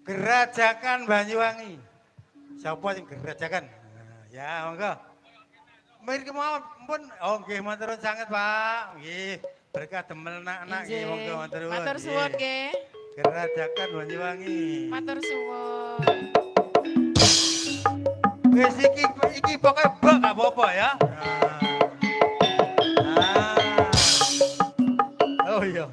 Gerajakan Banyuwangi. Siapa yang gerajakan? Nah, ya, monggo. Mir kemawon pun oh nggih matur nuwun sanget, Pak. Nggih, berkah demel anak-anak nggih monggo Injih. matur nuwun. Matur suwun Nggih. nggih. Gerajakan Banyuwangi. Matur suwun. Wis iki pokoke bak gak apa-apa ya. Nah. Oh iya.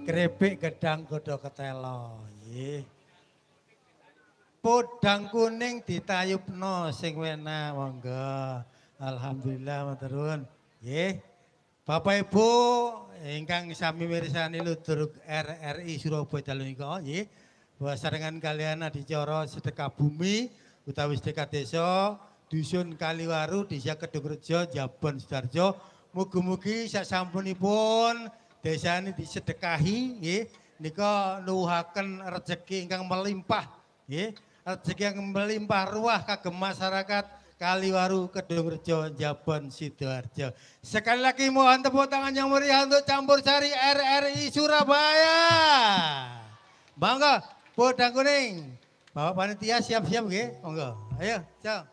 Krepek gedang godho ketelo, nggih. Podang kuning ditayubno sing wena monggo. Alhamdulillah matur nuwun. Nggih. Bapak Ibu ingkang sami mirsani Ludruk RRI Surabaya dalu nika nggih. Besarengan kalian adicara sedekah bumi utawi sedekah desa dusun Kaliwaru Desa Kedungrejo Jabon Sidoarjo. Mugi-mugi sasampunipun desa ini disedekahi nggih nika nuwuhaken rejeki ingkang melimpah nggih. Rezeki yang melimpah ruah kagem masyarakat Kaliwaru Kedungrejo Jabon Sidoarjo. Sekali lagi mohon tepuk tangan yang meriah untuk Campur Sari RRI Surabaya. Monggo podang kuning. Bapak panitia siap-siap nggih. Monggo. Ayo, ciao.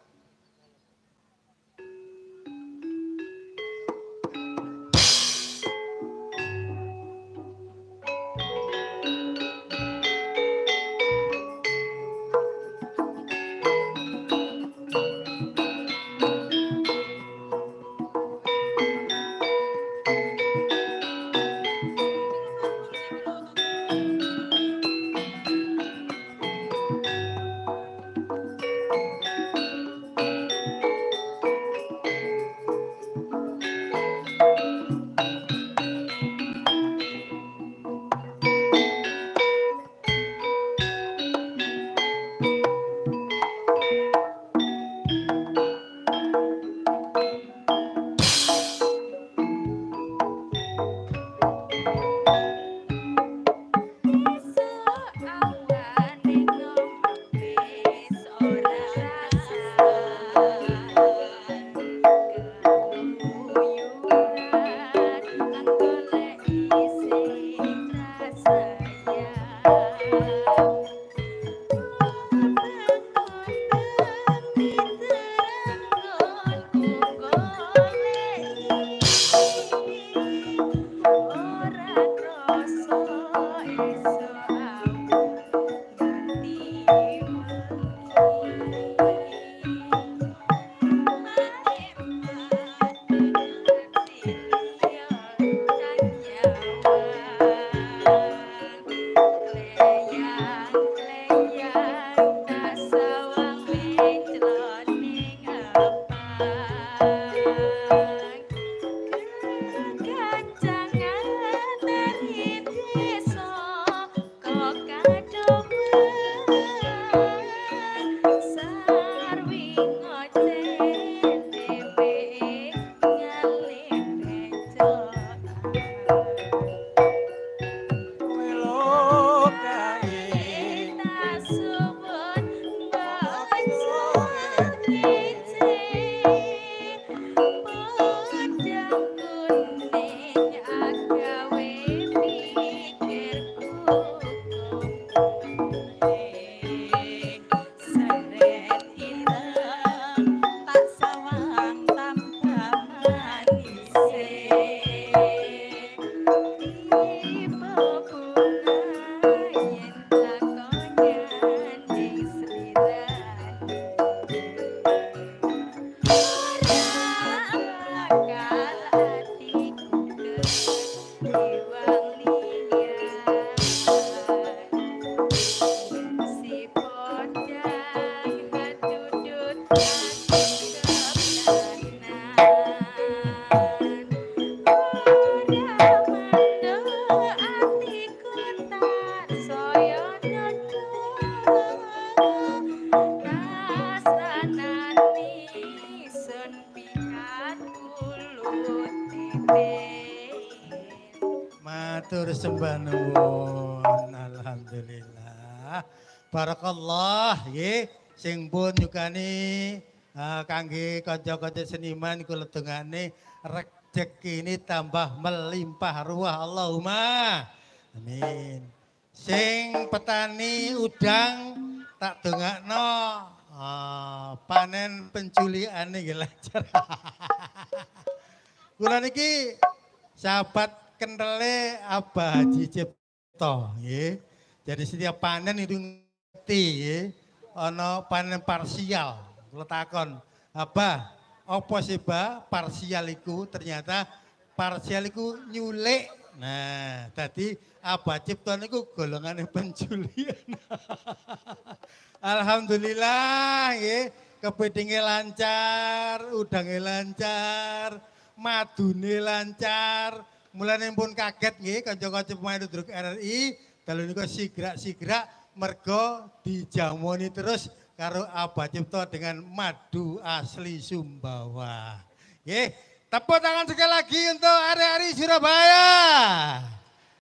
Matur sembah nuwun. Alhamdulillah. Barakallah nggih sing pun nyukani kangge kanca-kanca seniman kula dongane rezekine tambah melimpah ruah Allahumma. Amin. Sing petani udang tak dongakno panen penculikane nggih lancar. Kula niki sahabat kentele Abah Haji Cipto nggih. Jadi setiap panen itu ngerti nggih. Ana panen parsial. Kula takon, "Abah, apa sih, Bah, parsial iku?" Ternyata parsial iku nyulik. Nah, tadi Abah Cipto niku golongane penculian. Alhamdulillah nggih, kepedhinge lancar, udange lancar, madune lancar. Mulane pun kaget nggih kanca-kanca pemain Ludruk RRI, dalu niku sigrak-sigrak mergo dijamoni terus karo Abah Cipto dengan madu asli Sumbawa. Nggih, tepuk tangan sekali lagi untuk RRI Surabaya.